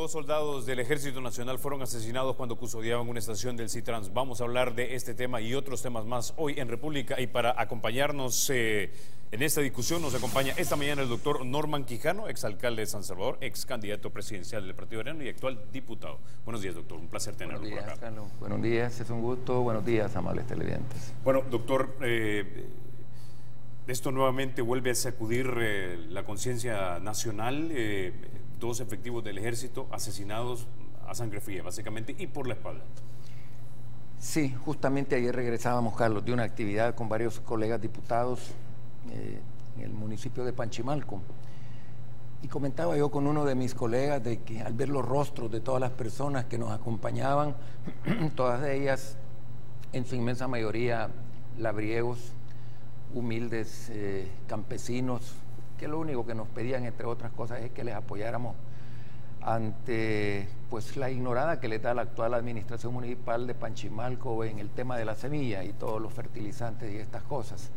dos soldados del Ejército Nacional fueron asesinados cuando custodiaban una estación del CITRANS. Vamos a hablar de este tema y otros temas más hoy en República. Y para acompañarnos en esta discusión nos acompaña esta mañana el doctor Norman Quijano, exalcalde de San Salvador, ex candidato presidencial del Partido Arena y actual diputado. Buenos días, doctor. Un placer tenerlo por acá. Carlos. Buenos días, es un gusto. Buenos días, amables televidentes. Bueno, doctor, esto nuevamente vuelve a sacudir la conciencia nacional. Dos efectivos del ejército asesinados a sangre fría, básicamente, y por la espalda. Sí, justamente ayer regresábamos, Carlos, de una actividad con varios colegas diputados en el municipio de Panchimalco. Y comentaba yo con uno de mis colegas de que al ver los rostros de todas las personas que nos acompañaban, todas ellas, en su inmensa mayoría, labriegos, humildes campesinos, que lo único que nos pedían, entre otras cosas, es que les apoyáramos ante pues la ignorada que le da la actual administración municipal de Panchimalco en el tema de la semilla y todos los fertilizantes y estas cosas.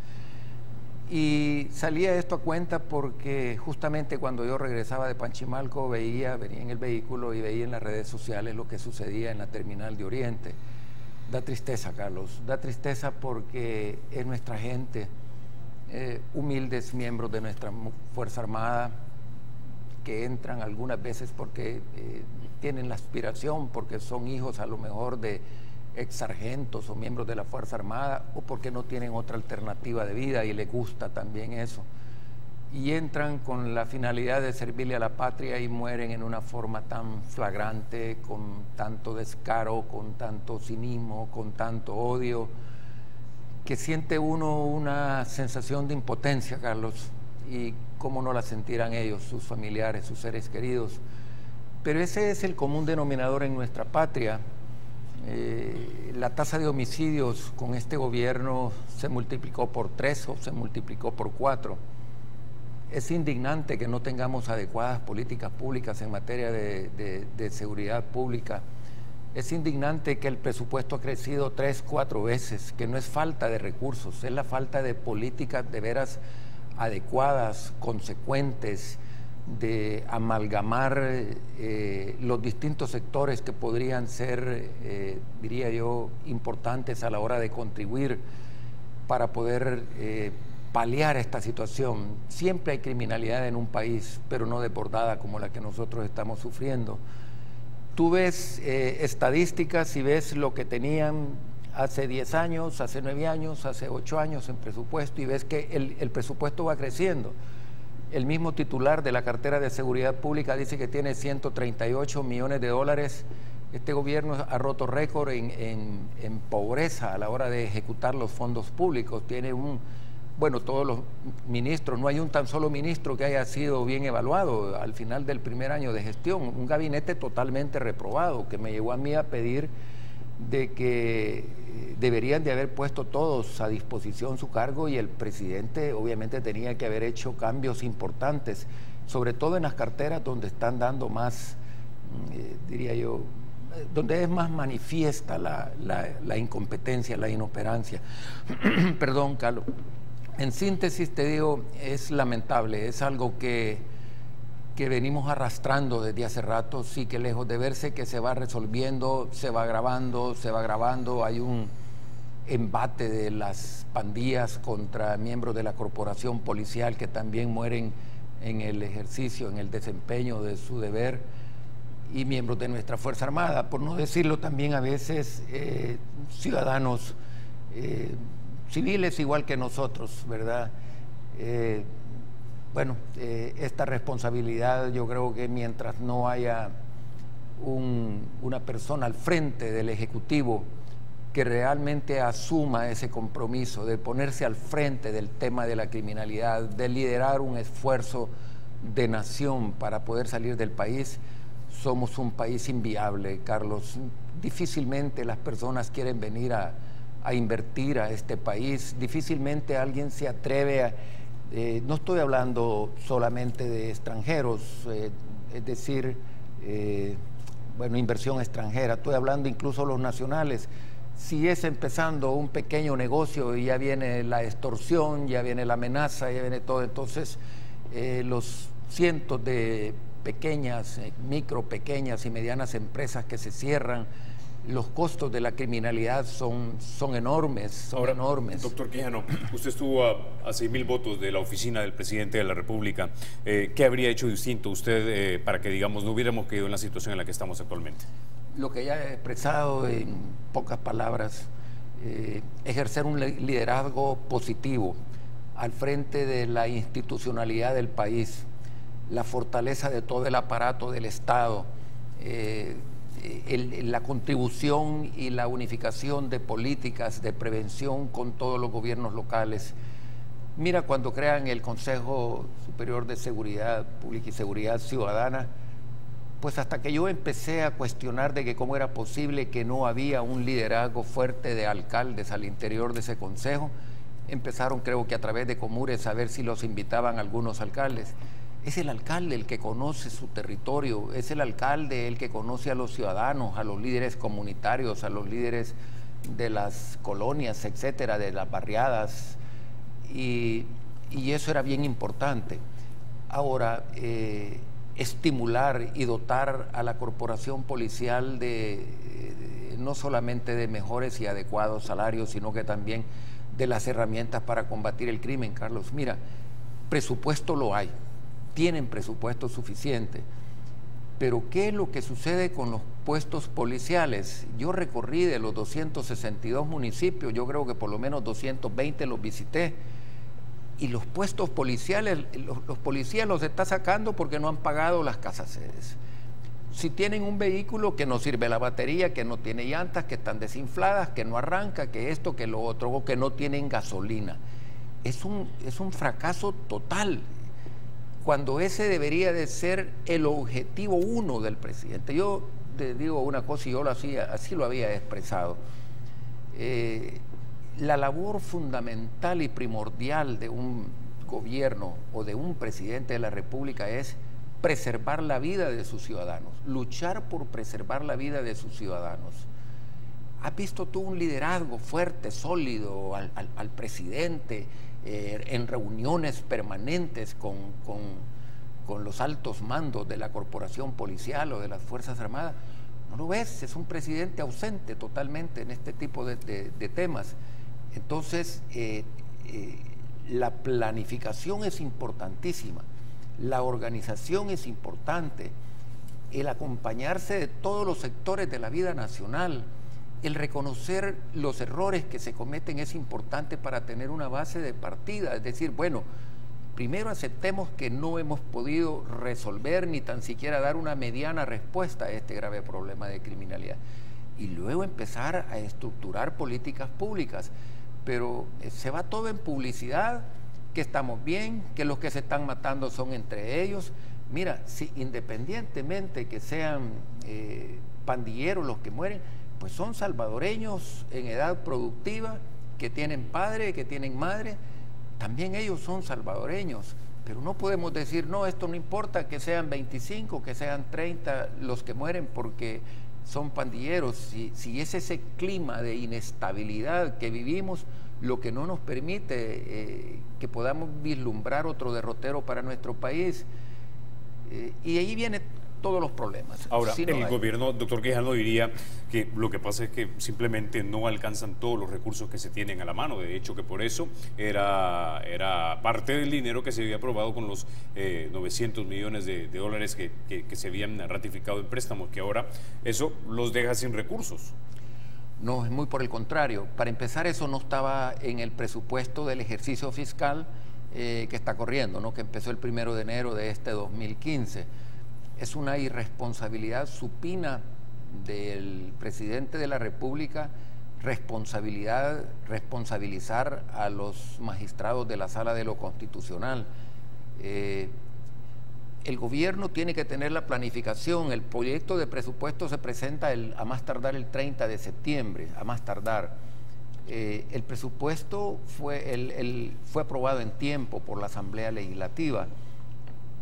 Y salía esto a cuenta porque justamente cuando yo regresaba de Panchimalco venía en el vehículo y veía en las redes sociales lo que sucedía en la terminal de Oriente. Da tristeza, Carlos, da tristeza porque es nuestra gente, humildes miembros de nuestra Fuerza Armada, que entran algunas veces porque tienen la aspiración, porque son hijos a lo mejor de ex sargentos o miembros de la Fuerza Armada, o porque no tienen otra alternativa de vida y les gusta también eso. Y entran con la finalidad de servirle a la patria y mueren en una forma tan flagrante, con tanto descaro, con tanto cinismo, con tanto odio, que siente uno una sensación de impotencia, Carlos, y cómo no la sentirán ellos, sus familiares, sus seres queridos. Pero ese es el común denominador en nuestra patria. La tasa de homicidios con este gobierno se multiplicó por 3 o se multiplicó por 4. Es indignante que no tengamos adecuadas políticas públicas en materia de seguridad pública. Es indignante que el presupuesto ha crecido 3, 4 veces, que no es falta de recursos, es la falta de políticas de veras adecuadas, consecuentes, de amalgamar los distintos sectores que podrían ser, diría yo, importantes a la hora de contribuir para poder paliar esta situación. Siempre hay criminalidad en un país, pero no desbordada como la que nosotros estamos sufriendo. Tú ves estadísticas y ves lo que tenían hace 10 años, hace 9 años, hace 8 años en presupuesto, y ves que el presupuesto va creciendo. El mismo titular de la cartera de Seguridad Pública dice que tiene 138 millones de dólares. Este gobierno ha roto récord en pobreza a la hora de ejecutar los fondos públicos. Tiene todos los ministros, no hay un tan solo ministro que haya sido bien evaluado al final del primer año de gestión. Un gabinete totalmente reprobado, que me llevó a mí a pedir de que deberían de haber puesto todos a disposición su cargo, y el presidente obviamente tenía que haber hecho cambios importantes, sobre todo en las carteras donde están dando más, diría yo, donde es más manifiesta la incompetencia, la inoperancia. Perdón, Carlos. En síntesis te digo, es lamentable, es algo que venimos arrastrando desde hace rato, sí, que lejos de verse que se va resolviendo, se va agravando, hay un embate de las pandillas contra miembros de la corporación policial que también mueren en el ejercicio, en el desempeño de su deber, y miembros de nuestra Fuerza Armada, por no decirlo también a veces ciudadanos civiles igual que nosotros, ¿verdad? Esta responsabilidad, yo creo que mientras no haya una persona al frente del Ejecutivo que realmente asuma ese compromiso de ponerse al frente del tema de la criminalidad, de liderar un esfuerzo de nación para poder salir del país, somos un país inviable, Carlos. Difícilmente las personas quieren venir a invertir a este país, difícilmente alguien se atreve a... no estoy hablando solamente de extranjeros, es decir, inversión extranjera, estoy hablando incluso los nacionales. Si es empezando un pequeño negocio y ya viene la extorsión, ya viene la amenaza, ya viene todo, entonces los cientos de pequeñas, pequeñas y medianas empresas que se cierran. Los costos de la criminalidad son enormes, enormes. Doctor Quijano, usted estuvo a 6.000 votos de la oficina del presidente de la República. ¿Qué habría hecho distinto usted para que, digamos, no hubiéramos quedado en la situación en la que estamos actualmente? Lo que ya he expresado en pocas palabras, ejercer un liderazgo positivo al frente de la institucionalidad del país, la fortaleza de todo el aparato del Estado, la contribución y la unificación de políticas de prevención con todos los gobiernos locales. Mira, cuando crean el Consejo Superior de Seguridad Pública y Seguridad Ciudadana, pues hasta que yo empecé a cuestionar de que cómo era posible que no había un liderazgo fuerte de alcaldes al interior de ese consejo, empezaron, creo que a través de Comures, a ver si los invitaban algunos alcaldes. Es el alcalde el que conoce su territorio, es el alcalde el que conoce a los ciudadanos, a los líderes comunitarios, a los líderes de las colonias, etcétera, de las barriadas, y eso era bien importante. Ahora, estimular y dotar a la corporación policial no solamente de mejores y adecuados salarios, sino que también de las herramientas para combatir el crimen, Carlos. Mira, presupuesto lo hay. Tienen presupuesto suficiente, pero ¿qué es lo que sucede con los puestos policiales? Yo recorrí de los 262 municipios, yo creo que por lo menos 220 los visité, y los puestos policiales, los policías los está sacando porque no han pagado las casas sedes. Si tienen un vehículo que no sirve la batería, que no tiene llantas, que están desinfladas, que no arranca, que esto, que lo otro, o que no tienen gasolina. Es un fracaso total, cuando ese debería de ser el objetivo uno del presidente. Yo te digo una cosa, y yo así lo había expresado. La labor fundamental y primordial de un gobierno o de un presidente de la República es preservar la vida de sus ciudadanos, luchar por preservar la vida de sus ciudadanos. ¿Has visto tú un liderazgo fuerte, sólido al presidente en reuniones permanentes con los altos mandos de la corporación policial o de las Fuerzas Armadas? No lo ves, es un presidente ausente totalmente en este tipo de temas. Entonces, la planificación es importantísima, la organización es importante, el acompañarse de todos los sectores de la vida nacional, el reconocer los errores que se cometen es importante para tener una base de partida. Es decir, bueno, primero aceptemos que no hemos podido resolver ni tan siquiera dar una mediana respuesta a este grave problema de criminalidad, y luego empezar a estructurar políticas públicas. Pero se va todo en publicidad, que estamos bien, que los que se están matando son entre ellos. Mira, si independientemente que sean pandilleros los que mueren, pues son salvadoreños en edad productiva, que tienen padre, que tienen madre, también ellos son salvadoreños. Pero no podemos decir, no, esto no importa que sean 25, que sean 30 los que mueren porque son pandilleros. Si es ese clima de inestabilidad que vivimos lo que no nos permite que podamos vislumbrar otro derrotero para nuestro país, y ahí vienen todos los problemas. Ahora, el gobierno, doctor Quijano, diría que lo que pasa es que simplemente no alcanzan todos los recursos que se tienen a la mano. De hecho, que por eso era parte del dinero que se había aprobado con los 900 millones de dólares que se habían ratificado en préstamos, que ahora eso los deja sin recursos. No, es muy por el contrario. Para empezar, eso no estaba en el presupuesto del ejercicio fiscal que está corriendo, ¿no? Que empezó el 1 de enero de este 2015. Es una irresponsabilidad supina del presidente de la República responsabilizar a los magistrados de la Sala de lo Constitucional. El gobierno tiene que tener la planificación. El proyecto de presupuesto se presenta a más tardar el 30 de septiembre, a más tardar. El presupuesto fue aprobado en tiempo por la Asamblea Legislativa,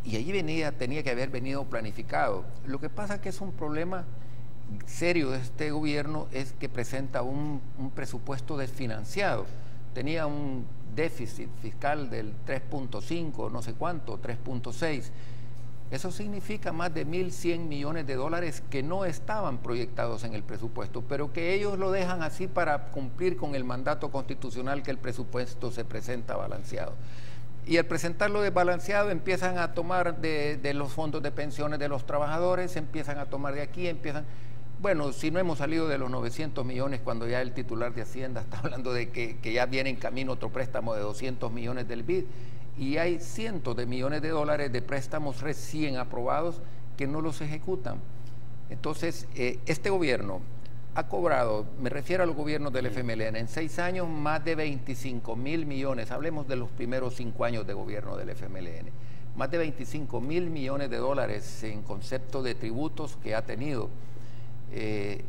y allí tenía que haber venido planificado. Lo que pasa es que es un problema serio de este gobierno, es que presenta un presupuesto desfinanciado. Tenía un déficit fiscal del 3.5, no sé cuánto, 3.6, Eso significa más de 1.100 millones de dólares que no estaban proyectados en el presupuesto, pero que ellos lo dejan así para cumplir con el mandato constitucional que el presupuesto se presenta balanceado. Y al presentarlo desbalanceado empiezan a tomar de los fondos de pensiones de los trabajadores, empiezan a tomar de aquí, bueno, si no hemos salido de los 900 millones cuando ya el titular de Hacienda está hablando de que ya viene en camino otro préstamo de 200 millones del BID, y hay cientos de millones de dólares de préstamos recién aprobados que no los ejecutan. Entonces, este gobierno ha cobrado, me refiero a los gobiernos del FMLN, en 6 años más de 25.000 millones, hablemos de los primeros 5 años de gobierno del FMLN, más de 25.000 millones de dólares en concepto de tributos que ha tenido.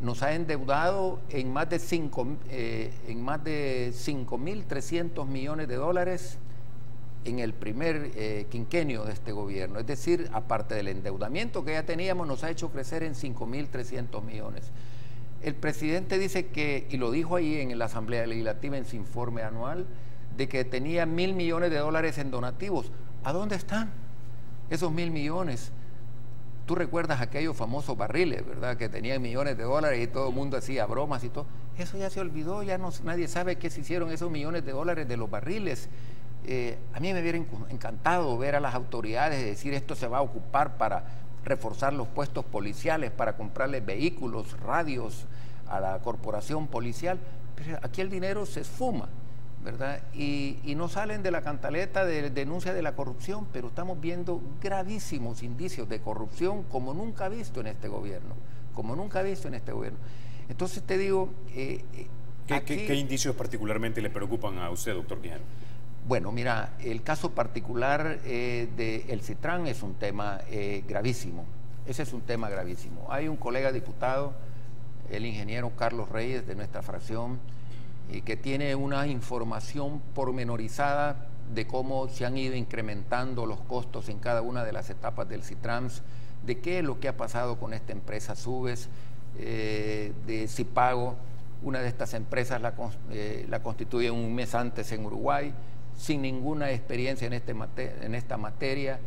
Nos ha endeudado en más de 5.300 millones de dólares en el primer quinquenio de este gobierno. Es decir, aparte del endeudamiento que ya teníamos, nos ha hecho crecer en 5.300 millones. El presidente dice que, y lo dijo ahí en la Asamblea Legislativa en su informe anual, de que tenía 1.000 millones de dólares en donativos. ¿A dónde están esos 1.000 millones? Tú recuerdas aquellos famosos barriles, ¿verdad? Que tenían millones de dólares y todo el mundo hacía bromas y todo. Eso ya se olvidó, ya no, nadie sabe qué se hicieron esos millones de dólares de los barriles. A mí me hubiera encantado ver a las autoridades decir esto se va a ocupar para reforzar los puestos policiales, para comprarle vehículos, radios a la corporación policial, pero aquí el dinero se esfuma, ¿verdad? Y no salen de la cantaleta de denuncia de la corrupción, pero estamos viendo gravísimos indicios de corrupción como nunca visto en este gobierno, Entonces te digo... ¿Qué indicios particularmente le preocupan a usted, doctor Quijano? Bueno, mira, el caso particular del Citran es un tema gravísimo. Ese es un tema gravísimo. Hay un colega diputado, el ingeniero Carlos Reyes, de nuestra fracción, que tiene una información pormenorizada de cómo se han ido incrementando los costos en cada una de las etapas del Citrans, de qué es lo que ha pasado con esta empresa Subes, de Cipago. Una de estas empresas la constituye un mes antes en Uruguay, sin ninguna experiencia en esta materia,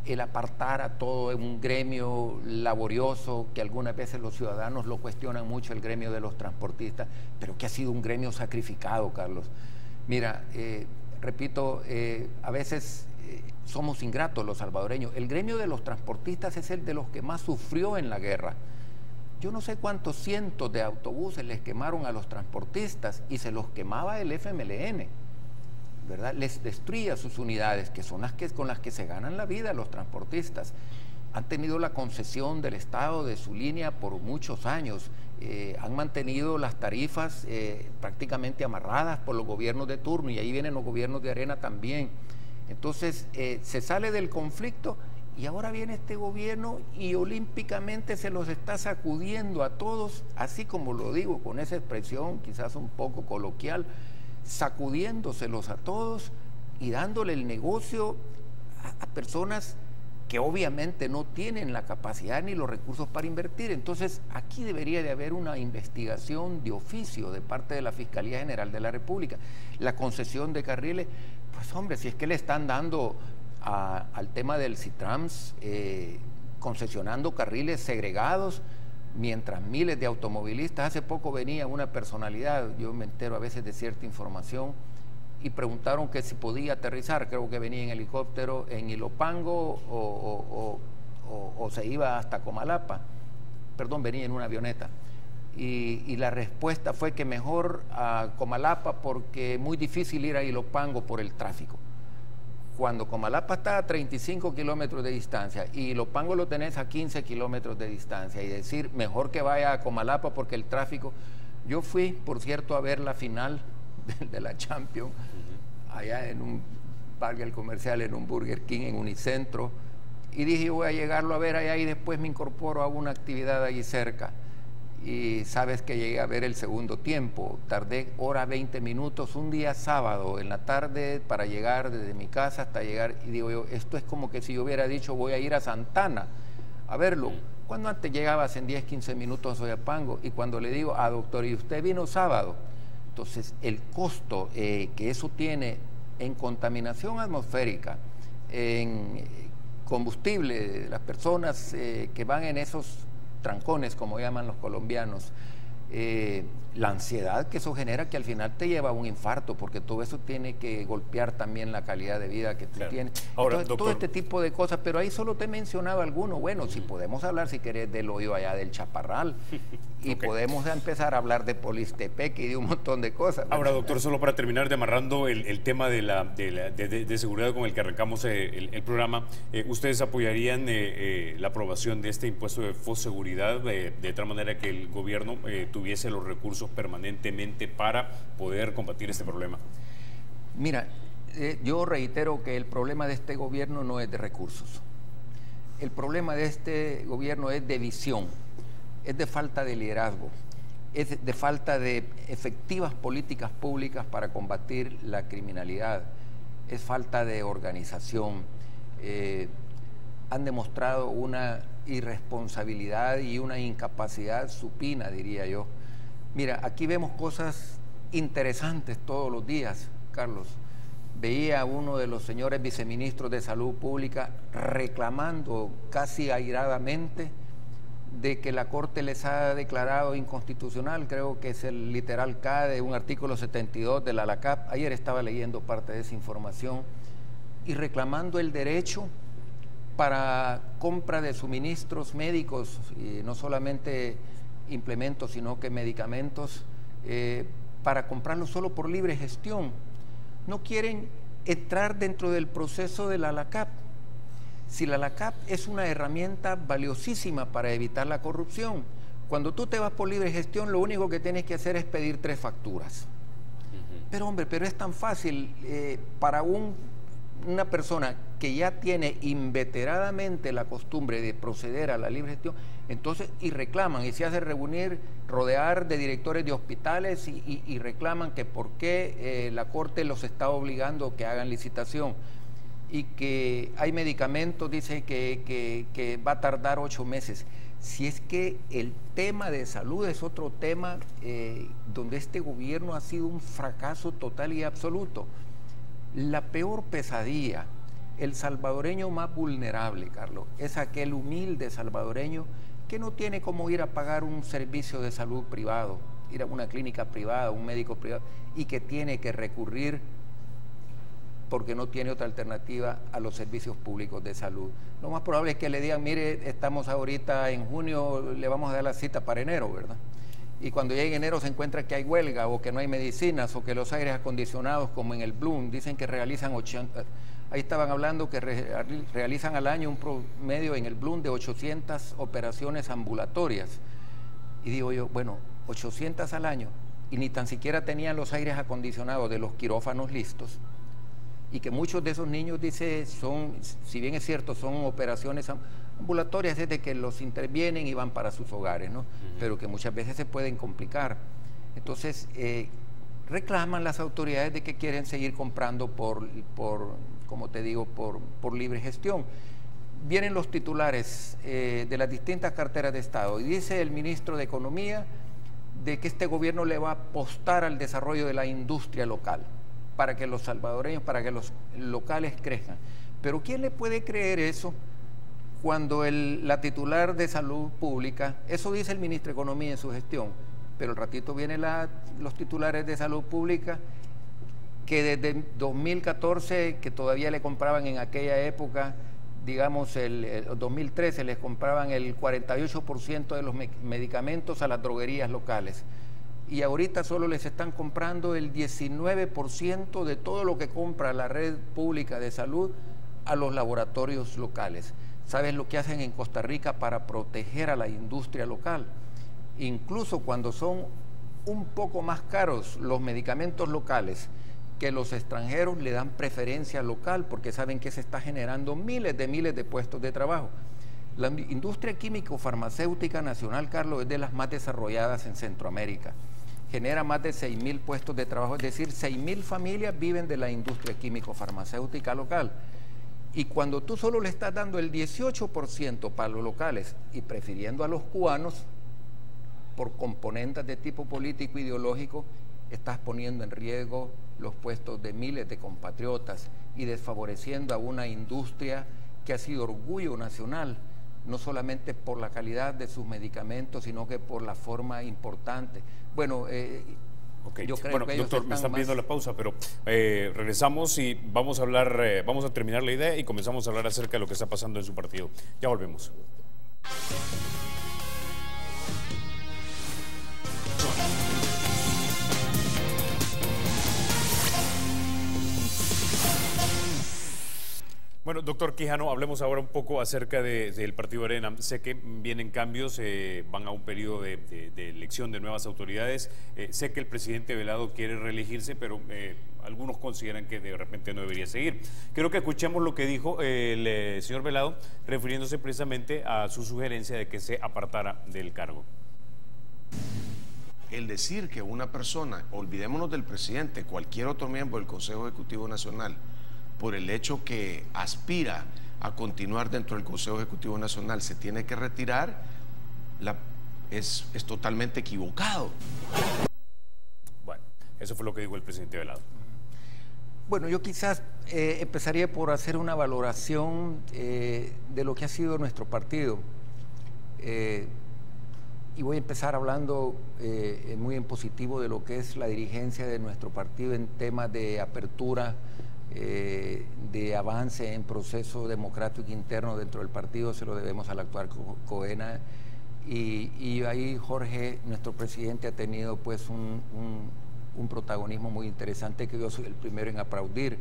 el apartar a todo en un gremio laborioso, que algunas veces los ciudadanos lo cuestionan mucho, el gremio de los transportistas, pero que ha sido un gremio sacrificado, Carlos. Mira, repito, a veces somos ingratos los salvadoreños. El gremio de los transportistas es el de los que más sufrió en la guerra. Yo no sé cuántos cientos de autobuses les quemaron a los transportistas y se los quemaba el FMLN, ¿verdad? Les destruía sus unidades, que son las con las que se ganan la vida los transportistas. Han tenido la concesión del Estado de su línea por muchos años, han mantenido las tarifas prácticamente amarradas por los gobiernos de turno, y ahí vienen los gobiernos de arena también. Entonces se sale del conflicto y ahora viene este gobierno y olímpicamente se los está sacudiendo a todos, así como lo digo con esa expresión quizás un poco coloquial, sacudiéndoselos a todos y dándole el negocio a personas que obviamente no tienen la capacidad ni los recursos para invertir. Entonces aquí debería de haber una investigación de oficio de parte de la Fiscalía General de la República. La concesión de carriles, pues hombre, si es que le están dando al tema del Citrans, concesionando carriles segregados, mientras miles de automovilistas, hace poco venía una personalidad, yo me entero a veces de cierta información, y preguntaron que si podía aterrizar, creo que venía en helicóptero en Ilopango o se iba hasta Comalapa, perdón, venía en una avioneta, y la respuesta fue que mejor a Comalapa porque es muy difícil ir a Ilopango por el tráfico. Cuando Comalapa está a 35 kilómetros de distancia y Ilopango lo tenés a 15 kilómetros de distancia, y decir mejor que vaya a Comalapa porque el tráfico... Yo fui, por cierto, a ver la final de la Champions allá en un parque comercial, en un Burger King, en Unicentro, y dije voy a llegarlo a ver allá y después me incorporo a una actividad allí cerca. Y sabes que llegué a ver el segundo tiempo, tardé hora 20 minutos un día sábado en la tarde para llegar desde mi casa hasta llegar, y digo yo, esto es como que si yo hubiera dicho voy a ir a Santana a verlo, cuando antes llegabas en 10, 15 minutos a Soyapango, y cuando le digo doctor, ¿y usted vino sábado? Entonces el costo que eso tiene en contaminación atmosférica, en combustible, las personas que van en esos trancones, como llaman los colombianos, la ansiedad que eso genera, que al final te lleva a un infarto, porque todo eso tiene que golpear también la calidad de vida que tú tienes. Ahora, entonces, doctor, todo este tipo de cosas, pero ahí solo te he mencionado alguno. Bueno, si podemos hablar, si querés, del hoyo allá del Chaparral, y podemos empezar a hablar de Polistepec y de un montón de cosas. Ahora, doctor, solo para terminar de amarrando el tema de seguridad con el que arrancamos el programa, ¿ustedes apoyarían la aprobación de este impuesto de fosseguridad de tal manera que el gobierno tuviese los recursos permanentemente para poder combatir este problema? Mira, yo reitero que el problema de este gobierno no es de recursos. El problema de este gobierno es de visión, es de falta de liderazgo, es de falta de efectivas políticas públicas para combatir la criminalidad, es falta de organización. Han demostrado una irresponsabilidad y una incapacidad supina, diría yo. Mira, aquí vemos cosas interesantes todos los días, Carlos. Veía a uno de los señores viceministros de Salud Pública reclamando casi airadamente de que la Corte les ha declarado inconstitucional, creo que es el literal K de un artículo 72 de la ALACAP. Ayer estaba leyendo parte de esa información, y reclamando el derecho para compra de suministros médicos, y no solamente implementos, sino que medicamentos, para comprarlos solo por libre gestión. No quieren entrar dentro del proceso de la ALACAP. Si la ALACAP es una herramienta valiosísima para evitar la corrupción, cuando tú te vas por libre gestión, lo único que tienes que hacer es pedir 3 facturas. Pero hombre, pero es tan fácil para una persona que ya tiene inveteradamente la costumbre de proceder a la libre gestión, entonces, y reclaman, y se hace reunir, rodear de directores de hospitales y reclaman que por qué la Corte los está obligando a que hagan licitación, y que hay medicamentos, dice que va a tardar 8 meses. Si es que el tema de salud es otro tema donde este gobierno ha sido un fracaso total y absoluto. La peor pesadilla, el salvadoreño más vulnerable, Carlos, es aquel humilde salvadoreño que no tiene cómo ir a pagar un servicio de salud privado, ir a una clínica privada, un médico privado, y que tiene que recurrir, porque no tiene otra alternativa, a los servicios públicos de salud. Lo más probable es que le digan, mire, estamos ahorita en junio, le vamos a dar la cita para enero, ¿verdad? Y cuando llegue enero se encuentra que hay huelga, o que no hay medicinas, o que los aires acondicionados, como en el Bloom, dicen que realizan 80, ahí estaban hablando que realizan al año un promedio en el Bloom de 800 operaciones ambulatorias. Y digo yo, bueno, 800 al año, y ni tan siquiera tenían los aires acondicionados de los quirófanos listos, y que muchos de esos niños, dice, son, si bien es cierto, son operaciones ambulatorias, es de que los intervienen y van para sus hogares, ¿no? Pero que muchas veces se pueden complicar. Entonces, reclaman las autoridades de que quieren seguir comprando como te digo, por libre gestión. Vienen los titulares de las distintas carteras de Estado, y dice el ministro de Economía de que este gobierno le va a apostar al desarrollo de la industria local, para que los salvadoreños, para que los locales crezcan. Pero ¿quién le puede creer eso cuando la titular de Salud Pública, eso dice el ministro de Economía en su gestión, pero al ratito vienen los titulares de Salud Pública que desde 2014, que todavía le compraban en aquella época, digamos el 2013, les compraban el 48% de los medicamentos a las droguerías locales. Y ahorita solo les están comprando el 19% de todo lo que compra la red pública de salud a los laboratorios locales. ¿Sabes lo que hacen en Costa Rica para proteger a la industria local? Incluso cuando son un poco más caros los medicamentos locales que los extranjeros, le dan preferencia local, porque saben que se está generando miles de puestos de trabajo. La industria químico-farmacéutica nacional, Carlos, es de las más desarrolladas en Centroamérica. Genera más de 6.000 puestos de trabajo, es decir, 6.000 familias viven de la industria químico-farmacéutica local. Y cuando tú solo le estás dando el 18% para los locales y prefiriendo a los cubanos por componentes de tipo político ideológico, estás poniendo en riesgo los puestos de miles de compatriotas y desfavoreciendo a una industria que ha sido orgullo nacional, no solamente por la calidad de sus medicamentos, sino que por la forma importante. Bueno, okay. Yo creo que doctor, me están viendo la pausa, pero regresamos y vamos a hablar, vamos a terminar la idea y comenzamos a hablar acerca de lo que está pasando en su partido. Ya volvemos. Bueno, doctor Quijano, hablemos ahora un poco acerca del Partido Arena. Sé que vienen cambios, van a un periodo de elección de nuevas autoridades. Sé que el presidente Velado quiere reelegirse, pero algunos consideran que de repente no debería seguir. Quiero que escuchemos lo que dijo el señor Velado, refiriéndose precisamente a su sugerencia de que se apartara del cargo. El decir que una persona, olvidémonos del presidente, cualquier otro miembro del Consejo Ejecutivo Nacional, por el hecho que aspira a continuar dentro del Consejo Ejecutivo Nacional, se tiene que retirar, es totalmente equivocado. Bueno, eso fue lo que dijo el presidente Velado. Bueno, yo quizás empezaría por hacer una valoración de lo que ha sido nuestro partido. Y voy a empezar hablando muy en positivo de lo que es la dirigencia de nuestro partido en temas de apertura, de avance en proceso democrático interno dentro del partido. Se lo debemos al actual COENA, y ahí Jorge, nuestro presidente, ha tenido pues un protagonismo muy interesante que yo soy el primero en aplaudir.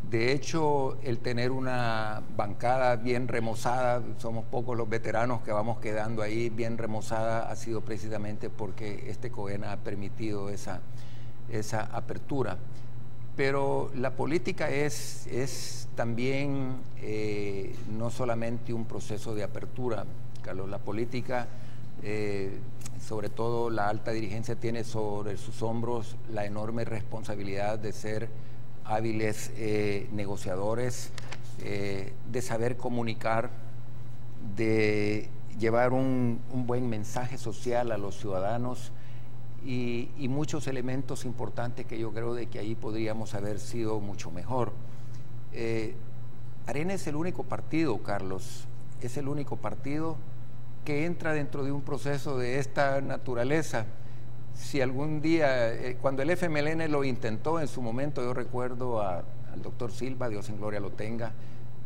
De hecho, el tener una bancada bien remozada, somos pocos los veteranos que vamos quedando ahí bien remozada, ha sido precisamente porque este COENA ha permitido esa apertura. Pero la política es también no solamente un proceso de apertura, Carlos. La política, sobre todo la alta dirigencia, tiene sobre sus hombros la enorme responsabilidad de ser hábiles negociadores, de saber comunicar, de llevar un buen mensaje social a los ciudadanos, y muchos elementos importantes que yo creo de que ahí podríamos haber sido mucho mejor. Arena es el único partido, Carlos, es el único partido que entra dentro de un proceso de esta naturaleza. Si algún día, cuando el FMLN lo intentó en su momento, yo recuerdo al doctor Silva, Dios en gloria lo tenga,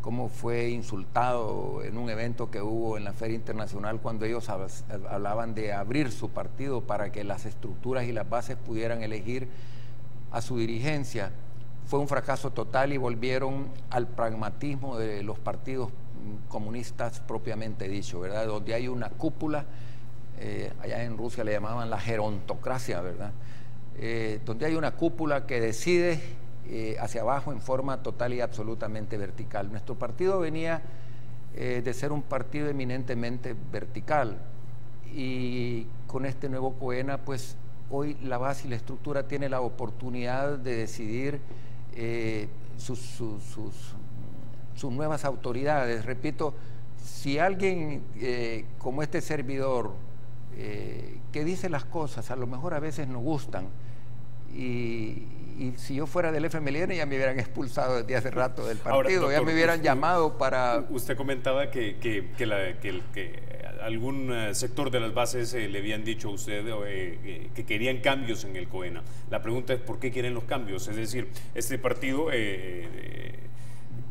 cómo fue insultado en un evento que hubo en la Feria Internacional cuando ellos hablaban de abrir su partido para que las estructuras y las bases pudieran elegir a su dirigencia. Fue un fracaso total y volvieron al pragmatismo de los partidos comunistas propiamente dicho, ¿verdad? Donde hay una cúpula, allá en Rusia le llamaban la gerontocracia, ¿verdad? Donde hay una cúpula que decide hacia abajo en forma total y absolutamente vertical. Nuestro partido venía de ser un partido eminentemente vertical, y con este nuevo COENA, pues hoy la base y la estructura tiene la oportunidad de decidir sus nuevas autoridades. Repito, si alguien como este servidor que dice las cosas, a lo mejor a veces no gustan, y si yo fuera del FMLN ya me hubieran expulsado desde hace rato del partido. Ahora, doctor, ya me hubieran llamado para... Usted comentaba que algún sector de las bases le habían dicho a usted que querían cambios en el COENA. La pregunta es ¿por qué quieren los cambios? Es decir, este partido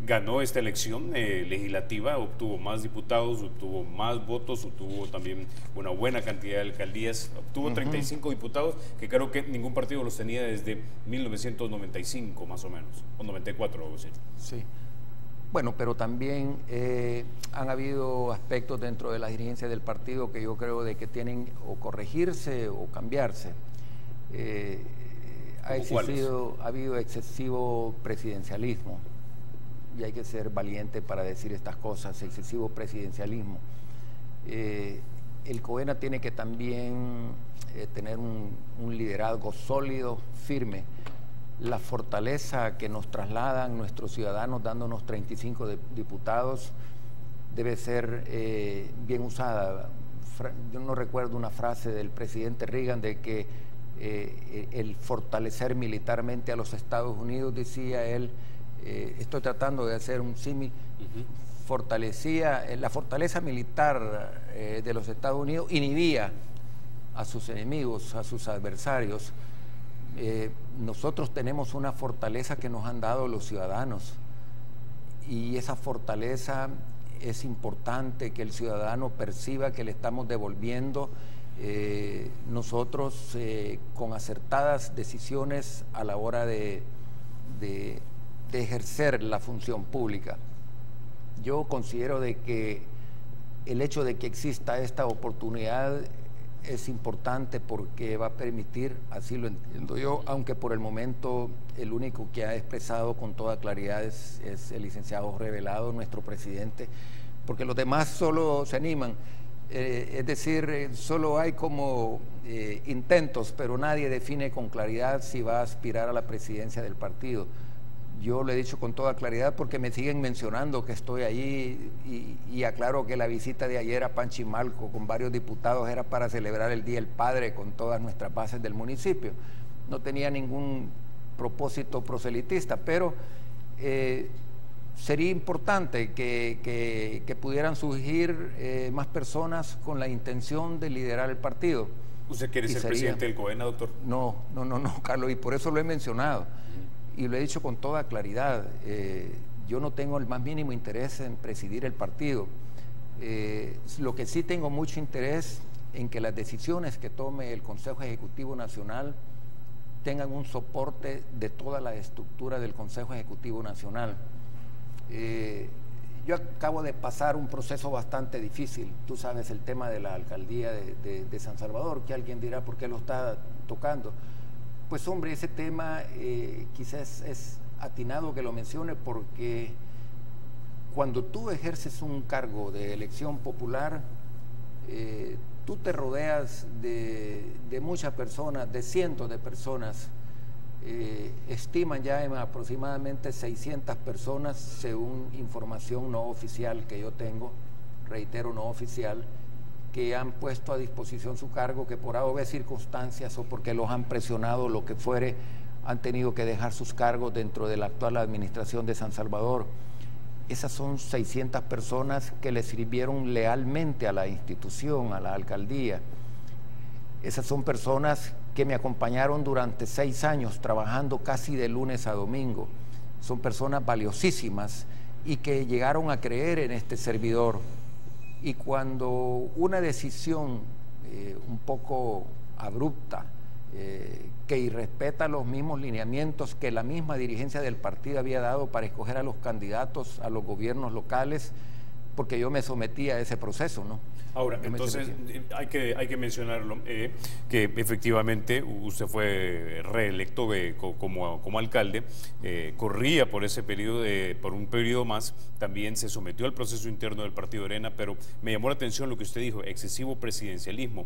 ganó esta elección legislativa, obtuvo más diputados, obtuvo más votos, obtuvo también una buena cantidad de alcaldías, obtuvo 35 diputados, que creo que ningún partido los tenía desde 1995 más o menos, o 94, debo decir. Sí. Bueno, pero también han habido aspectos dentro de la dirigencia del partido que yo creo de que tienen o corregirse o cambiarse. Ha habido excesivo presidencialismo, y hay que ser valiente para decir estas cosas, excesivo presidencialismo. El COENA tiene que también tener un liderazgo sólido, firme. La fortaleza que nos trasladan nuestros ciudadanos dándonos 35 diputados debe ser bien usada. Yo no recuerdo una frase del presidente Reagan de que el fortalecer militarmente a los Estados Unidos, decía él, estoy tratando de hacer un símil, fortalecía, la fortaleza militar de los Estados Unidos inhibía a sus enemigos, a sus adversarios. Nosotros tenemos una fortaleza que nos han dado los ciudadanos, y esa fortaleza es importante que el ciudadano perciba que le estamos devolviendo nosotros con acertadas decisiones a la hora de ejercer la función pública. Yo considero de que el hecho de que exista esta oportunidad es importante porque va a permitir, así lo entiendo yo, aunque por el momento el único que ha expresado con toda claridad es el licenciado Jorge Velado, nuestro presidente, porque los demás solo se animan. Es decir, solo hay como intentos, pero nadie define con claridad si va a aspirar a la presidencia del partido. Yo lo he dicho con toda claridad porque me siguen mencionando que estoy allí y aclaro que la visita de ayer a Panchimalco con varios diputados era para celebrar el Día del Padre con todas nuestras bases del municipio. No tenía ningún propósito proselitista, pero sería importante que pudieran surgir más personas con la intención de liderar el partido. ¿Usted quiere ser presidente del COENA, doctor? No, Carlos, y por eso lo he mencionado. Y lo he dicho con toda claridad, yo no tengo el más mínimo interés en presidir el partido. Lo que sí tengo mucho interés en que las decisiones que tome el Consejo Ejecutivo Nacional tengan un soporte de toda la estructura del Consejo Ejecutivo Nacional. Yo acabo de pasar un proceso bastante difícil, tú sabes el tema de la alcaldía de San Salvador, que alguien dirá por qué lo está tocando. Pues hombre, ese tema quizás es atinado que lo mencione porque cuando tú ejerces un cargo de elección popular, tú te rodeas de muchas personas, de cientos de personas, estiman ya en aproximadamente 600 personas según información no oficial que yo tengo, reitero, no oficial, que han puesto a disposición su cargo, que por A o B circunstancias o porque los han presionado, lo que fuere, han tenido que dejar sus cargos dentro de la actual administración de San Salvador. Esas son 600 personas que le sirvieron lealmente a la institución, a la alcaldía. Esas son personas que me acompañaron durante 6 años, trabajando casi de lunes a domingo. Son personas valiosísimas y que llegaron a creer en este servidor. Y cuando una decisión un poco abrupta, que irrespeta los mismos lineamientos que la misma dirigencia del partido había dado para escoger a los candidatos a los gobiernos locales, porque yo me sometí a ese proceso, ¿no? Ahora, entonces hay que mencionarlo, que efectivamente usted fue reelecto como alcalde, corría por ese periodo, por un periodo más, también se sometió al proceso interno del Partido Arena, pero me llamó la atención lo que usted dijo, excesivo presidencialismo.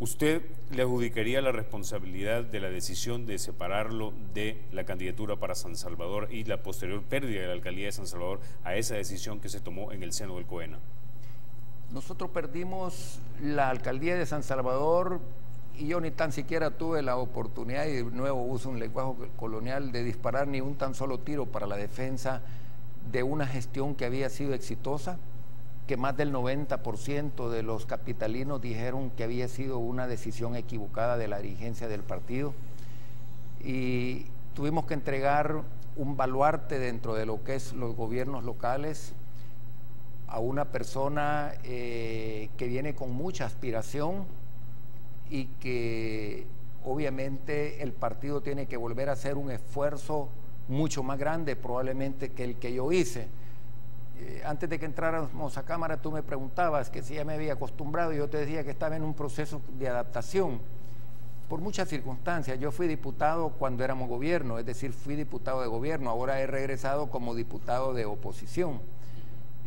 ¿Usted le adjudicaría la responsabilidad de la decisión de separarlo de la candidatura para San Salvador y la posterior pérdida de la alcaldía de San Salvador a esa decisión que se tomó en el seno del COENA? Nosotros perdimos la alcaldía de San Salvador y yo ni tan siquiera tuve la oportunidad, y de nuevo uso un lenguaje colonial, de disparar ni un tan solo tiro para la defensa de una gestión que había sido exitosa, que más del 90% de los capitalinos dijeron que había sido una decisión equivocada de la dirigencia del partido, y tuvimos que entregar un baluarte dentro de lo que es los gobiernos locales a una persona que viene con mucha aspiración y que obviamente el partido tiene que volver a hacer un esfuerzo mucho más grande probablemente que el que yo hice. Antes de que entráramos a cámara tú me preguntabas que si ya me había acostumbrado y yo te decía que estaba en un proceso de adaptación por muchas circunstancias. Yo fui diputado cuando éramos gobierno, es decir, fui diputado de gobierno, ahora he regresado como diputado de oposición.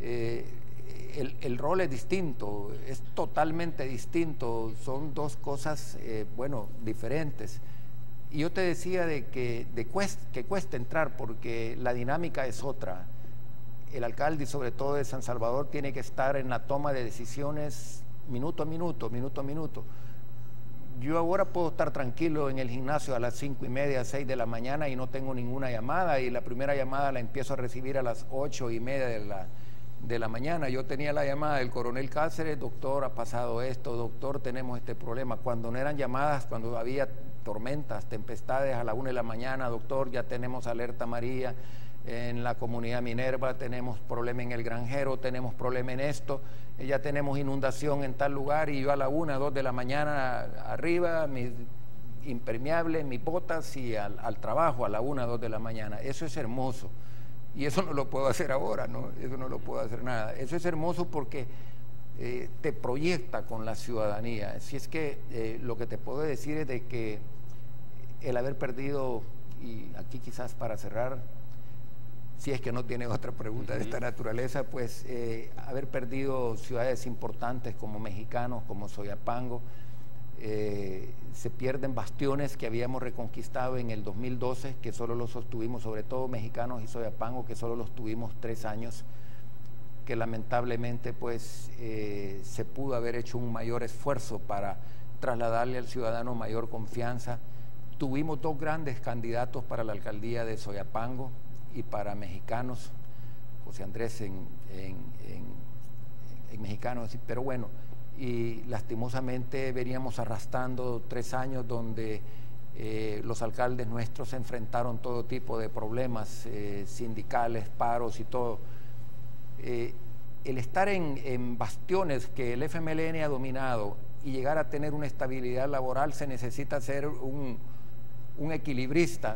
El rol es distinto, es totalmente distinto, son dos cosas, bueno, diferentes. Y yo te decía que cuesta entrar porque la dinámica es otra. El alcalde, y sobre todo de San Salvador, tiene que estar en la toma de decisiones minuto a minuto, minuto a minuto. yo ahora puedo estar tranquilo en el gimnasio a las 5:30, 6 de la mañana y no tengo ninguna llamada, y la primera llamada la empiezo a recibir a las 8:30 de la mañana. Yo tenía la llamada del coronel Cáceres: doctor, ha pasado esto, doctor, tenemos este problema. Cuando no eran llamadas, cuando había tormentas, tempestades, a la 1 de la mañana: doctor, ya tenemos alerta amarilla en la comunidad Minerva, tenemos problema en el Granjero, tenemos problema en esto, ya tenemos inundación en tal lugar, y yo a la 1, 2 de la mañana arriba, mis impermeables, mis botas, y al trabajo a la 1, 2 de la mañana. Eso es hermoso, y eso no lo puedo hacer ahora, ¿no? Eso no lo puedo hacer nada. Eso es hermoso porque te proyecta con la ciudadanía. Así es que lo que te puedo decir es de que el haber perdido, y aquí quizás para cerrar, si es que no tiene otra pregunta de esta naturaleza, pues haber perdido ciudades importantes como Mexicanos, como Soyapango, se pierden bastiones que habíamos reconquistado en el 2012, que solo los sostuvimos, sobre todo Mexicanos y Soyapango, que solo los tuvimos 3 años, que lamentablemente pues se pudo haber hecho un mayor esfuerzo para trasladarle al ciudadano mayor confianza. Tuvimos 2 grandes candidatos para la alcaldía de Soyapango y para Mexicanos, José Andrés en Mexicanos, pero bueno, y lastimosamente veníamos arrastrando 3 años donde los alcaldes nuestros enfrentaron todo tipo de problemas sindicales, paros y todo. El estar en bastiones que el FMLN ha dominado y llegar a tener una estabilidad laboral, se necesita ser un equilibrista.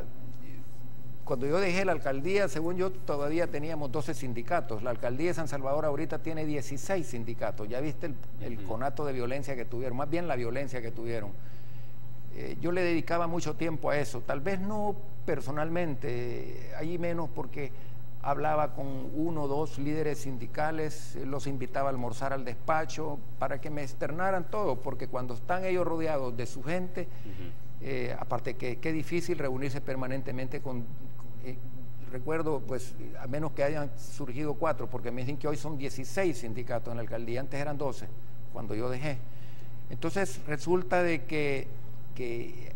Cuando yo dejé la alcaldía, según yo, todavía teníamos 12 sindicatos. La alcaldía de San Salvador ahorita tiene 16 sindicatos. Ya viste el conato de violencia que tuvieron, más bien la violencia que tuvieron. Yo le dedicaba mucho tiempo a eso, tal vez no personalmente, allí menos, porque hablaba con 1 o 2 líderes sindicales, los invitaba a almorzar al despacho para que me externaran todo, porque cuando están ellos rodeados de su gente, aparte que qué difícil reunirse permanentemente con... recuerdo, pues, a menos que hayan surgido 4, porque me dicen que hoy son 16 sindicatos en la alcaldía, antes eran 12, cuando yo dejé. Entonces resulta de que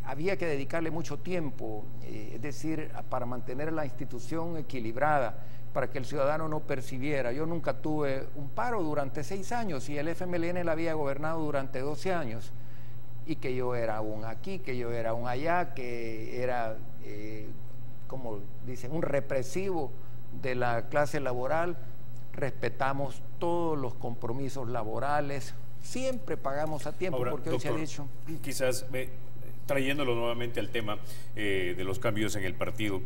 había que dedicarle mucho tiempo, es decir, para mantener la institución equilibrada, para que el ciudadano no percibiera. Yo nunca tuve un paro durante 6 años, y el FMLN la había gobernado durante 12 años, y que yo era un aquí, que yo era un allá, que era, como dicen, un represivo de la clase laboral. Respetamos todos los compromisos laborales, siempre pagamos a tiempo. Ahora, porque doctor, hoy se ha dicho... Quizás trayéndolo nuevamente al tema de los cambios en el partido,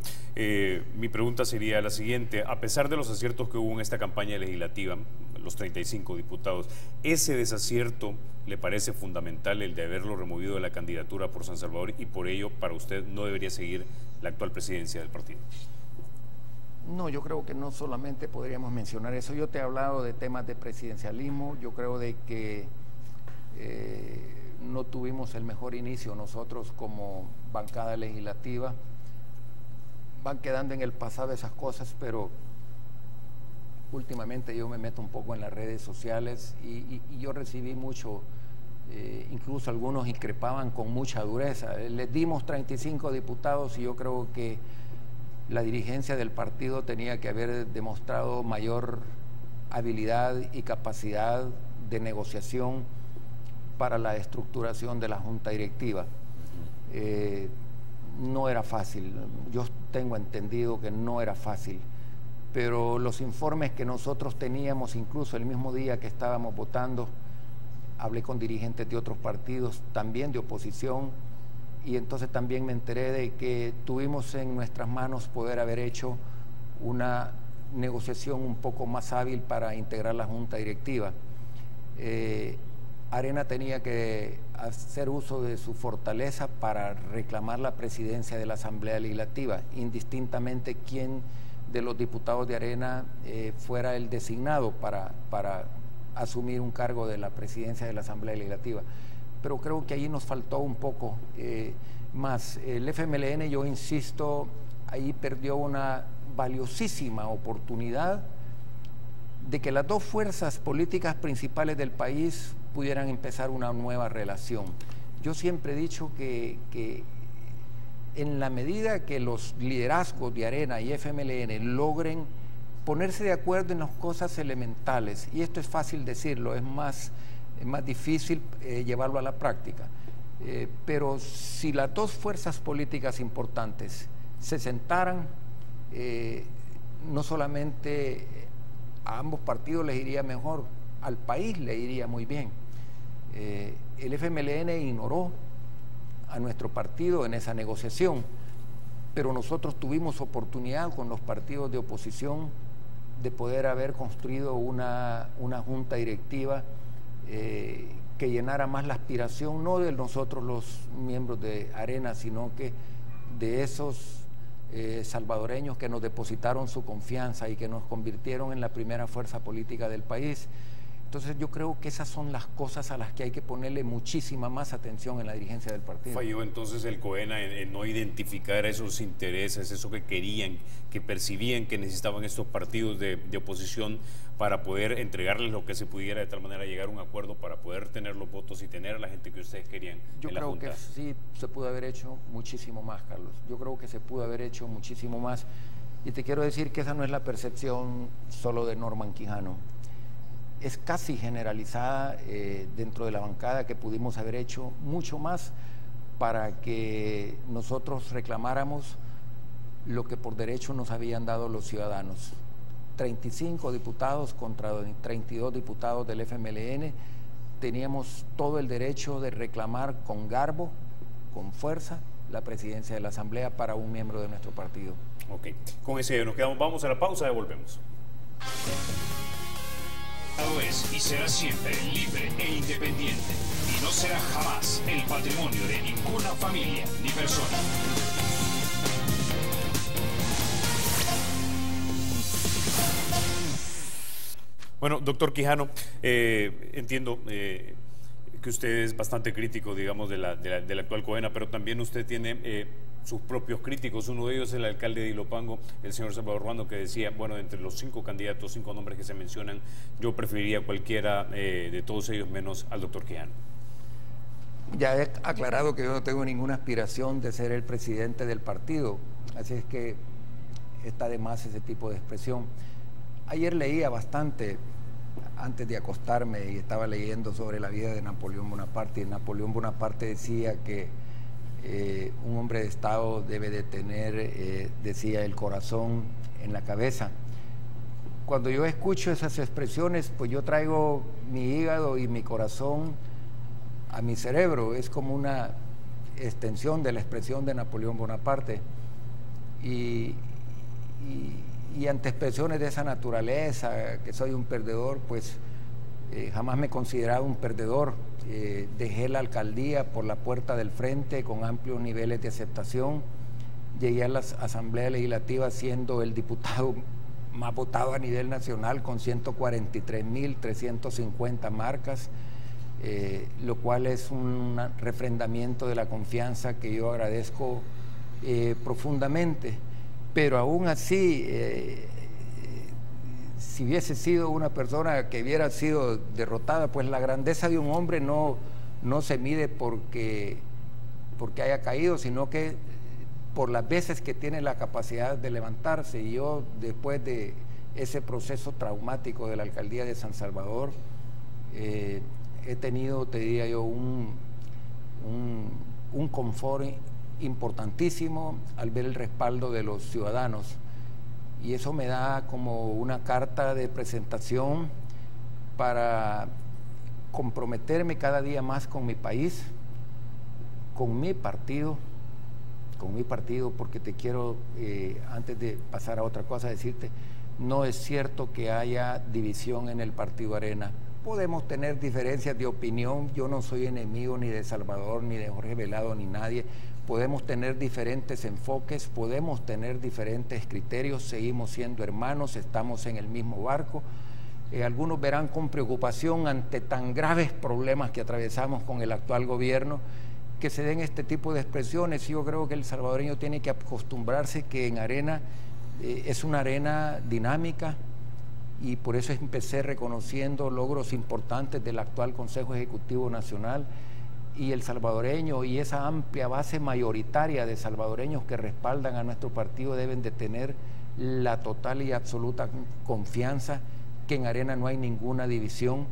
mi pregunta sería la siguiente: a pesar de los aciertos que hubo en esta campaña legislativa, los 35 diputados, ¿ese desacierto le parece fundamental, el de haberlo removido de la candidatura por San Salvador, y por ello para usted no debería seguir la actual presidencia del partido? No, yo creo que no solamente podríamos mencionar eso. Yo te he hablado de temas de presidencialismo. Yo creo de que no tuvimos el mejor inicio nosotros como bancada legislativa. Van quedando en el pasado esas cosas, pero últimamente yo me meto un poco en las redes sociales y yo recibí mucho, incluso algunos increpaban con mucha dureza. Les dimos 35 diputados y yo creo que la dirigencia del partido tenía que haber demostrado mayor habilidad y capacidad de negociación para la estructuración de la junta directiva. No era fácil, yo tengo entendido que no era fácil, pero los informes que nosotros teníamos, incluso el mismo día que estábamos votando, hablé con dirigentes de otros partidos, también de oposición, y entonces también me enteré de que tuvimos en nuestras manos poder haber hecho una negociación un poco más hábil para integrar la junta directiva. Arena tenía que hacer uso de su fortaleza para reclamar la presidencia de la Asamblea Legislativa, indistintamente quién de los diputados de Arena fuera el designado para asumir un cargo de la presidencia de la Asamblea Legislativa. Pero creo que ahí nos faltó un poco más. El FMLN, yo insisto, ahí perdió una valiosísima oportunidad de que las 2 fuerzas políticas principales del país pudieran empezar una nueva relación. Yo siempre he dicho que en la medida que los liderazgos de Arena y FMLN logren ponerse de acuerdo en las cosas elementales, y esto es fácil decirlo, es más difícil llevarlo a la práctica, pero si las dos fuerzas políticas importantes se sentaran, no solamente a ambos partidos les iría mejor, al país le iría muy bien. El FMLN ignoró a nuestro partido en esa negociación, pero nosotros tuvimos oportunidad con los partidos de oposición de poder haber construido una junta directiva que llenara más la aspiración, no de nosotros los miembros de Arena, sino que de esos salvadoreños que nos depositaron su confianza y que nos convirtieron en la primera fuerza política del país. Entonces yo creo que esas son las cosas a las que hay que ponerle muchísima más atención en la dirigencia del partido. Falló entonces el COENA en no identificar esos intereses, eso que querían, que percibían que necesitaban estos partidos de oposición para poder entregarles lo que se pudiera, de tal manera llegar a un acuerdo para poder tener los votos y tener a la gente que ustedes querían. Yo creo que sí se pudo haber hecho muchísimo más, Carlos. Yo creo que se pudo haber hecho muchísimo más. Y te quiero decir que esa no es la percepción solo de Norman Quijano. Es casi generalizada dentro de la bancada que pudimos haber hecho mucho más para que nosotros reclamáramos lo que por derecho nos habían dado los ciudadanos. 35 diputados contra 32 diputados del FMLN, teníamos todo el derecho de reclamar con garbo, con fuerza, la presidencia de la Asamblea para un miembro de nuestro partido. Ok, con ese nos quedamos, vamos a la pausa y volvemos. Es y será siempre libre e independiente, y no será jamás el patrimonio de ninguna familia ni persona. Bueno, doctor Quijano, entiendo que usted es bastante crítico, digamos, del actual COENA, pero también usted tiene sus propios críticos. Uno de ellos es el alcalde de Ilopango, el señor Salvador Ruando, que decía, bueno, entre los 5 candidatos, 5 nombres que se mencionan, yo preferiría cualquiera de todos ellos menos al doctor Quijano. Ya he aclarado que yo no tengo ninguna aspiración de ser el presidente del partido, así es que está de más ese tipo de expresión. Ayer leía bastante antes de acostarme y estaba leyendo sobre la vida de Napoleón Bonaparte, y Napoleón Bonaparte decía que un hombre de Estado debe de tener, decía, el corazón en la cabeza. Cuando yo escucho esas expresiones, pues yo traigo mi hígado y mi corazón a mi cerebro. Es como una extensión de la expresión de Napoleón Bonaparte. Y ante expresiones de esa naturaleza, que soy un perdedor, pues jamás me he considerado un perdedor. Dejé la alcaldía por la puerta del frente con amplios niveles de aceptación. Llegué a la Asamblea Legislativa siendo el diputado más votado a nivel nacional con 143.350 marcas, lo cual es un refrendamiento de la confianza que yo agradezco profundamente. Pero aún así, si hubiese sido una persona que hubiera sido derrotada, pues la grandeza de un hombre no se mide porque haya caído, sino que por las veces que tiene la capacidad de levantarse. Y yo, después de ese proceso traumático de la alcaldía de San Salvador, he tenido, te diría yo, un confort importantísimo al ver el respaldo de los ciudadanos. Y eso me da como una carta de presentación para comprometerme cada día más con mi país, con mi partido, porque te quiero, antes de pasar a otra cosa, decirte, no es cierto que haya división en el Partido Arena. Podemos tener diferencias de opinión, yo no soy enemigo ni de Salvador, ni de Jorge Velado, ni nadie. Podemos tener diferentes enfoques, podemos tener diferentes criterios, seguimos siendo hermanos, estamos en el mismo barco. Algunos verán con preocupación ante tan graves problemas que atravesamos con el actual gobierno que se den este tipo de expresiones. Yo creo que el salvadoreño tiene que acostumbrarse que en Arena es una arena dinámica, y por eso empecé reconociendo logros importantes del actual Consejo Ejecutivo Nacional. y el salvadoreño y esa amplia base mayoritaria de salvadoreños que respaldan a nuestro partido deben de tener la total y absoluta confianza que en Arena no hay ninguna división,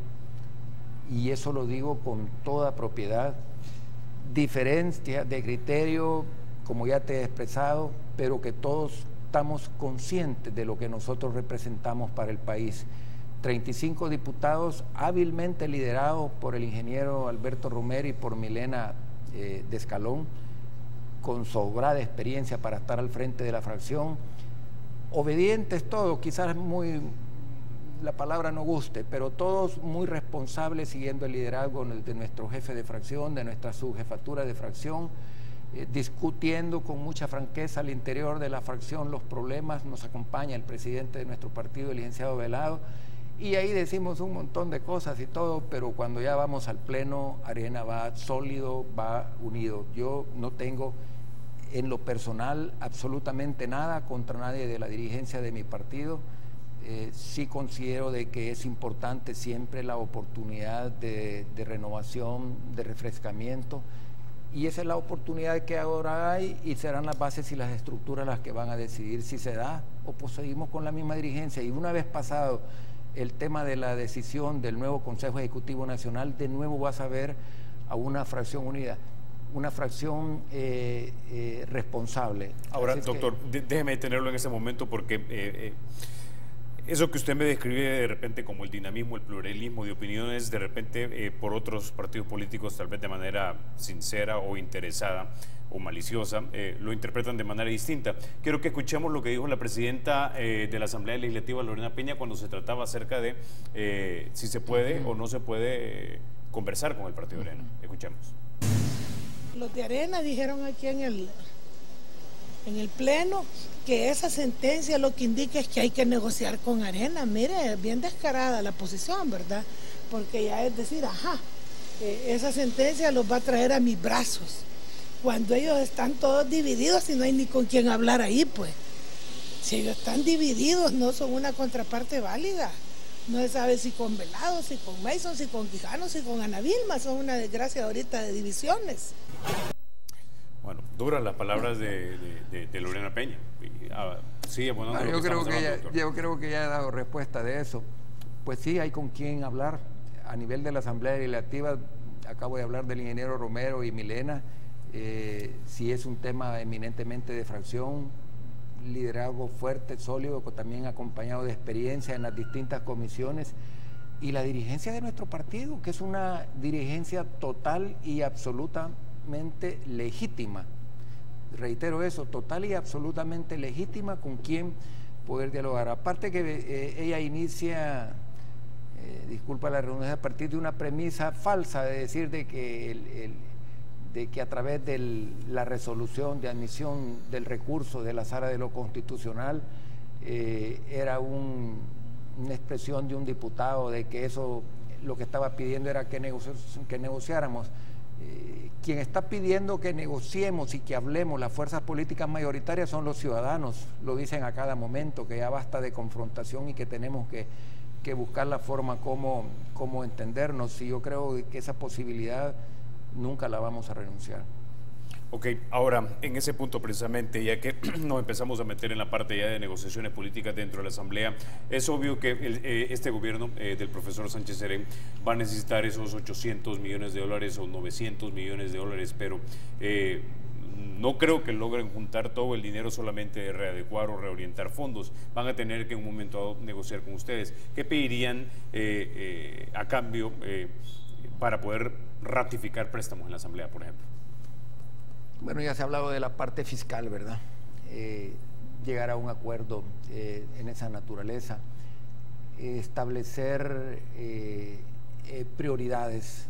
y eso lo digo con toda propiedad. Diferencia de criterio, como ya te he expresado, pero que todos estamos conscientes de lo que nosotros representamos para el país. 35 diputados hábilmente liderados por el ingeniero Alberto Romero y por Milena Descalón, con sobrada experiencia para estar al frente de la fracción, obedientes todos, quizás la palabra no guste, pero todos muy responsables, siguiendo el liderazgo de nuestro jefe de fracción, de nuestra subjefatura de fracción, discutiendo con mucha franqueza al interior de la fracción los problemas. Nos acompaña el presidente de nuestro partido, el licenciado Velado, y ahí decimos un montón de cosas y todo, pero cuando ya vamos al pleno, Arena va sólido, va unido. Yo no tengo en lo personal absolutamente nada contra nadie de la dirigencia de mi partido. Sí considero de que es importante siempre la oportunidad de renovación, de refrescamiento, y esa es la oportunidad que ahora hay, y serán las bases y las estructuras las que van a decidir si se da o pues seguimos con la misma dirigencia. Y una vez pasado el tema de la decisión del nuevo Consejo Ejecutivo Nacional, de nuevo vas a ver a una fracción unida, una fracción responsable. Ahora, doctor, déjeme detenerlo en ese momento, porque eso que usted me describe de repente como el dinamismo, el pluralismo de opiniones, de repente por otros partidos políticos, tal vez de manera sincera o interesada o maliciosa, lo interpretan de manera distinta. Quiero que escuchemos lo que dijo la presidenta de la Asamblea Legislativa, Lorena Peña, cuando se trataba acerca de si se puede o no se puede conversar con el partido de Arena. Escuchemos. Los de Arena dijeron aquí en el pleno que esa sentencia lo que indica es que hay que negociar con Arena. Mire, es bien descarada la posición, ¿verdad? Porque ya es decir, esa sentencia los va a traer a mis brazos, cuando ellos están todos divididos y no hay ni con quién hablar ahí, pues. Si ellos están divididos, no son una contraparte válida. No se sabe si con Velado, si con Mason, si con Quijano, si con Ana Vilma. Son una desgracia ahorita de divisiones. Bueno, duras las palabras de Lorena Peña. Sí, bueno, yo creo que ya he dado respuesta de eso. Pues sí, hay con quién hablar. A nivel de la Asamblea Legislativa, acabo de hablar del ingeniero Romero y Milena. Sí es un tema eminentemente de fracción, liderazgo fuerte, sólido, también acompañado de experiencia en las distintas comisiones, y la dirigencia de nuestro partido, que es una dirigencia total y absolutamente legítima. Reitero eso, total y absolutamente legítima, con quien poder dialogar. Aparte que ella inicia, disculpa la redundancia, a partir de una premisa falsa de decir de que a través de la resolución de admisión del recurso de la Sala de lo Constitucional era una expresión de un diputado de que eso lo que estaba pidiendo era que negociáramos. Quien está pidiendo que negociemos y que hablemos, las fuerzas políticas mayoritarias, son los ciudadanos. Lo dicen a cada momento, que ya basta de confrontación y que tenemos que buscar la forma como entendernos, y yo creo que esa posibilidad nunca la vamos a renunciar. Ok, ahora, en ese punto precisamente, ya que nos empezamos a meter en la parte ya de negociaciones políticas dentro de la Asamblea, es obvio que este gobierno del profesor Sánchez Serén va a necesitar esos 800 millones de dólares o 900 millones de dólares, pero no creo que logren juntar todo el dinero solamente de readecuar o reorientar fondos. Van a tener que en un momento dado negociar con ustedes. ¿Qué pedirían a cambio para poder ratificar préstamos en la Asamblea, por ejemplo? Bueno, ya se ha hablado de la parte fiscal, ¿verdad? Llegar a un acuerdo en esa naturaleza, establecer prioridades,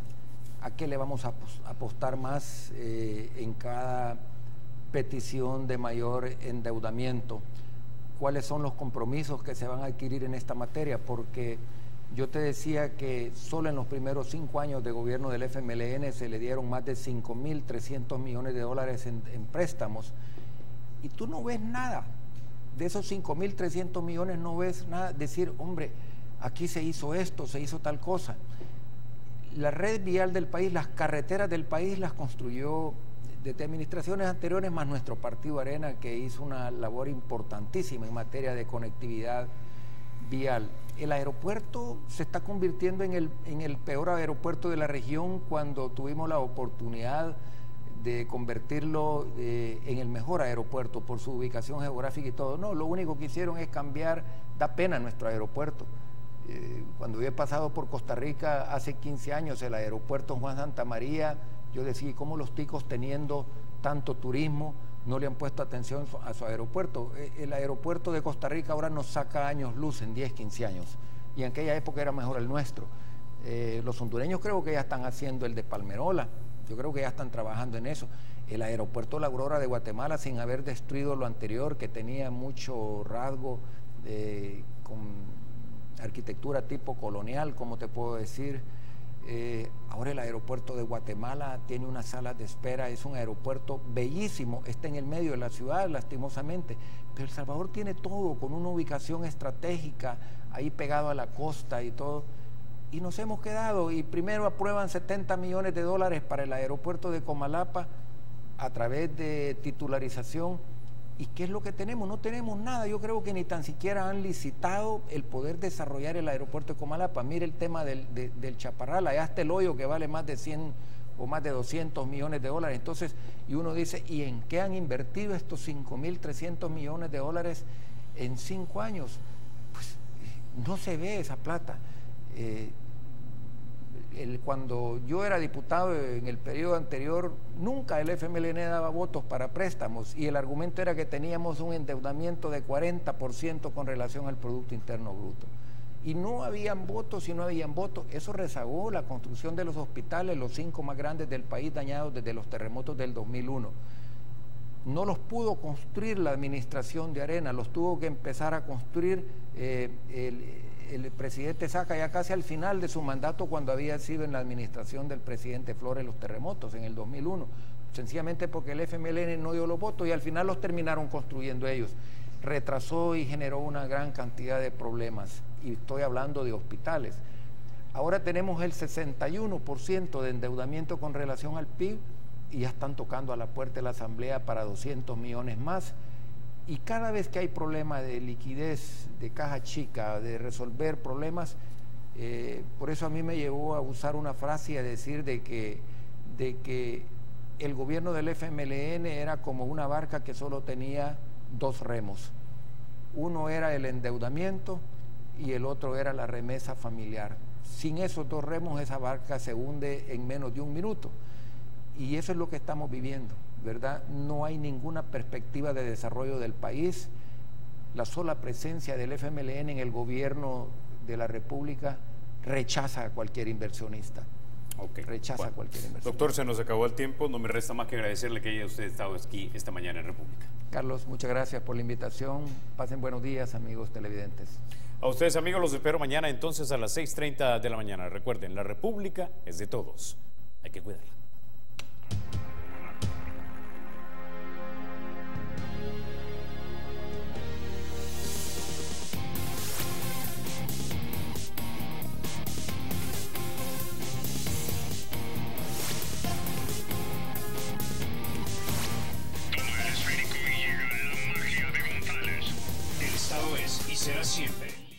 a qué le vamos a apostar más en cada petición de mayor endeudamiento, cuáles son los compromisos que se van a adquirir en esta materia, porque yo te decía que solo en los primeros 5 años de gobierno del FMLN se le dieron más de 5.300 millones de dólares en préstamos, y tú no ves nada. De esos 5.300 millones no ves nada. Decir, hombre, aquí se hizo esto, se hizo tal cosa. la red vial del país, las carreteras del país las construyó desde administraciones anteriores, más nuestro partido Arena, que hizo una labor importantísima en materia de conectividad vial. El aeropuerto se está convirtiendo en el peor aeropuerto de la región cuando tuvimos la oportunidad de convertirlo en el mejor aeropuerto por su ubicación geográfica y todo. No, lo único que hicieron es cambiar, da pena nuestro aeropuerto. Cuando yo he pasado por Costa Rica hace 15 años, el aeropuerto Juan Santamaría, yo decía, ¿cómo los ticos teniendo tanto turismo no le han puesto atención a su aeropuerto? El aeropuerto de Costa Rica ahora nos saca años luz en 10, 15 años, y en aquella época era mejor el nuestro. Los hondureños creo que ya están haciendo el de Palmerola, yo creo que ya están trabajando en eso. El aeropuerto La Aurora de Guatemala, sin haber destruido lo anterior, que tenía mucho rasgo con arquitectura tipo colonial, como te puedo decir. Ahora el aeropuerto de Guatemala tiene unas salas de espera, es un aeropuerto bellísimo, está en el medio de la ciudad, lastimosamente, pero El Salvador tiene todo, con una ubicación estratégica, ahí pegado a la costa y todo, y nos hemos quedado, y primero aprueban 70 millones de dólares para el aeropuerto de Comalapa a través de titularización. ¿Y qué es lo que tenemos? No tenemos nada. Yo creo que ni tan siquiera han licitado el poder desarrollar el aeropuerto de Comalapa. Mire el tema del Chaparral, allá está el hoyo que vale más de 100 o más de 200 millones de dólares. Entonces, y uno dice, ¿y en qué han invertido estos 5.300 millones de dólares en 5 años? Pues no se ve esa plata. Cuando yo era diputado en el periodo anterior, nunca el FMLN daba votos para préstamos, y el argumento era que teníamos un endeudamiento de 40% con relación al Producto Interno Bruto. Y no habían votos y no habían votos. Eso rezagó la construcción de los hospitales, los 5 más grandes del país dañados desde los terremotos del 2001. No los pudo construir la administración de Arena, los tuvo que empezar a construir el presidente Saca ya casi al final de su mandato, cuando había sido en la administración del presidente Flores los terremotos en el 2001, sencillamente porque el FMLN no dio los votos y al final los terminaron construyendo ellos. Retrasó y generó una gran cantidad de problemas, y estoy hablando de hospitales. Ahora tenemos el 61% de endeudamiento con relación al PIB, y ya están tocando a la puerta de la Asamblea para 200 millones más. Y cada vez que hay problema de liquidez, de caja chica, de resolver problemas, por eso a mí me llevó a usar una frase y a decir de que el gobierno del FMLN era como una barca que solo tenía 2 remos. Uno era el endeudamiento y el otro era la remesa familiar. Sin esos 2 remos, esa barca se hunde en menos de 1 minuto. Y eso es lo que estamos viviendo, ¿verdad? No hay ninguna perspectiva de desarrollo del país. La sola presencia del FMLN en el gobierno de la República rechaza a cualquier inversionista. Rechaza a cualquier inversionista. Doctor, se nos acabó el tiempo. No me resta más que agradecerle que haya usted estado aquí esta mañana en República. Carlos, muchas gracias por la invitación. Pasen buenos días, amigos televidentes. A ustedes, amigos, los espero mañana entonces a las 6:30 de la mañana. Recuerden, la República es de todos. Hay que cuidarla. Será siempre